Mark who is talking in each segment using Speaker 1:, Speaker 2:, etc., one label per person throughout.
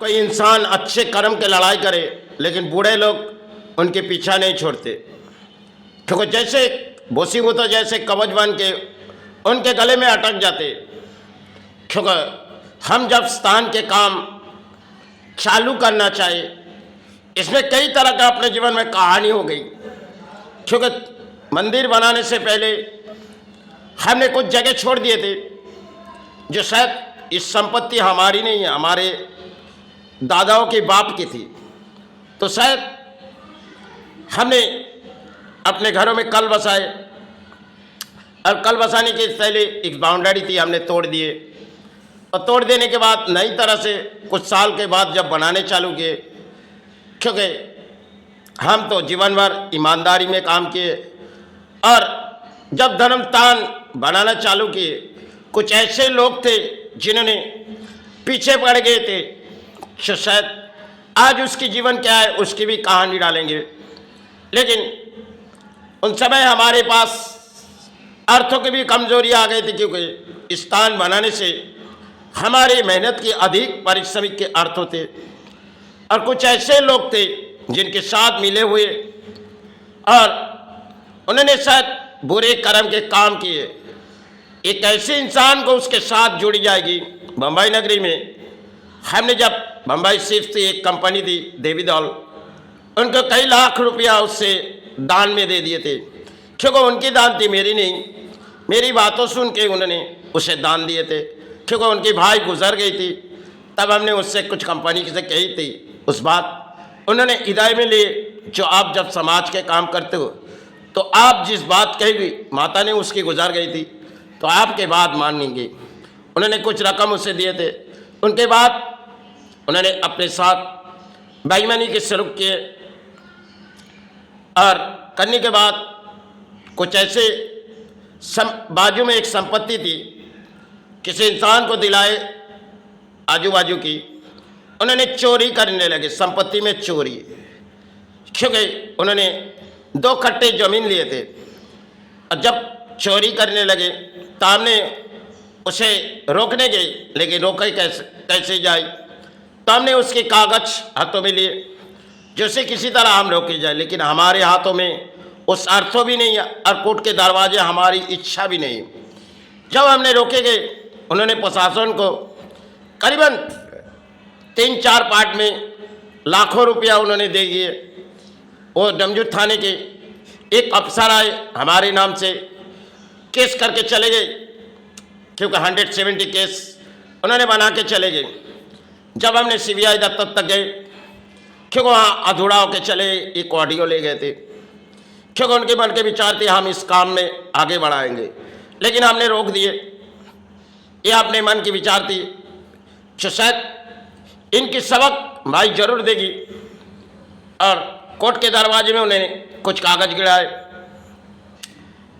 Speaker 1: कोई इंसान अच्छे कर्म के लड़ाई करे लेकिन बूढ़े लोग उनके पीछा नहीं छोड़ते, क्योंकि जैसे बोसी होता जैसे कवच बन के उनके गले में अटक जाते। क्योंकि हम जब स्थान के काम चालू करना चाहिए, इसमें कई तरह का अपने जीवन में कहानी हो गई। क्योंकि मंदिर बनाने से पहले हमने कुछ जगह छोड़ दिए थे जो शायद इस संपत्ति हमारी नहीं है, हमारे दादाओं के बाप की थी। तो शायद हमने अपने घरों में कल बसाए और कल बसाने के पहले एक बाउंड्री थी, हमने तोड़ दिए और तोड़ देने के बाद नई तरह से कुछ साल के बाद जब बनाने चालू किए, क्योंकि हम तो जीवन भर ईमानदारी में काम किए और जब धर्मस्थान बनाना चालू किए, कुछ ऐसे लोग थे जिन्होंने पीछे पड़ गए थे। तो शायद आज उसकी जीवन क्या है उसकी भी कहानी डालेंगे, लेकिन उन समय हमारे पास अर्थों की भी कमजोरी आ गई थी, क्योंकि स्थान बनाने से हमारी मेहनत की अधिक पारिश्रमिक के अर्थ होते और कुछ ऐसे लोग थे जिनके साथ मिले हुए और उन्होंने शायद बुरे कर्म के काम किए। एक ऐसे इंसान को उसके साथ जुड़ी जाएगी। बम्बई नगरी में हमने जब बम्बई शिफ्ट थी, एक कंपनी थी देवीदौल, उनको कई लाख रुपया उससे दान में दे दिए थे, क्योंकि उनकी दान थी, मेरी नहीं। मेरी बातों सुन के उन्होंने उसे दान दिए थे, क्योंकि उनकी भाई गुजर गई थी। तब हमने उससे कुछ कंपनी से कही थी उस बात, उन्होंने इदाय में लिए जो आप जब समाज के काम करते हो तो आप जिस बात कहेगी, माता ने उसकी गुजर गई थी तो आपके बात मानेंगे। उन्होंने कुछ रकम उसे दिए थे। उनके बाद उन्होंने अपने साथ बेईमानी के सलूक किए और करने के बाद कुछ ऐसे बाजू में एक संपत्ति थी, किसी इंसान को दिलाए आजू बाजू की, उन्होंने चोरी करने लगे, संपत्ति में चोरी। क्योंकि उन्होंने 2 कट्टे जमीन लिए थे और जब चोरी करने लगे तो हमने उसे रोकने गए, लेकिन रोके कैसे जाए, तो हमने उसके कागज हाथों में लिए जैसे किसी तरह हम रोके जाए, लेकिन हमारे हाथों में उस अर्थों भी नहीं और कोर्ट के दरवाजे हमारी इच्छा भी नहीं। जब हमने रोके गए, उन्होंने प्रशासन को करीबन 3-4 पार्ट में लाखों रुपया उन्होंने दे दिए। वो डमजूर थाने के एक अफसर आए, हमारे नाम से केस करके चले गए, क्योंकि 170 केस उन्होंने बना के चले गए। जब हमने CBI दफ्तर तक गए, क्योंकि वहाँ अधूरा होकर चले, एक ऑडियो ले गए थे, क्योंकि उनके मन के विचार थे हम इस काम में आगे बढ़ाएंगे, लेकिन हमने रोक दिए। ये अपने मन की विचार थी, तो शायद इनकी सबक भाई जरूर देगी। और कोर्ट के दरवाजे में उन्होंने कुछ कागज गिराए।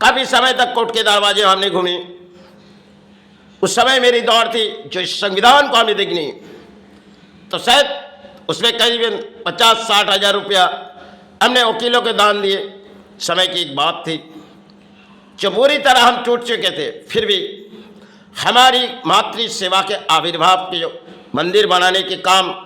Speaker 1: काफ़ी समय तक कोर्ट के दरवाजे हमने घूमे। उस समय मेरी दौड़ थी जो इस संविधान को हमें देखनी, तो शायद उसमें करीबन 50-60 हज़ार रुपया हमने वकीलों के दान दिए। समय की एक बात थी जो बुरी तरह हम टूट चुके थे, फिर भी हमारी मातृ सेवा के आविर्भाव के जो मंदिर बनाने के काम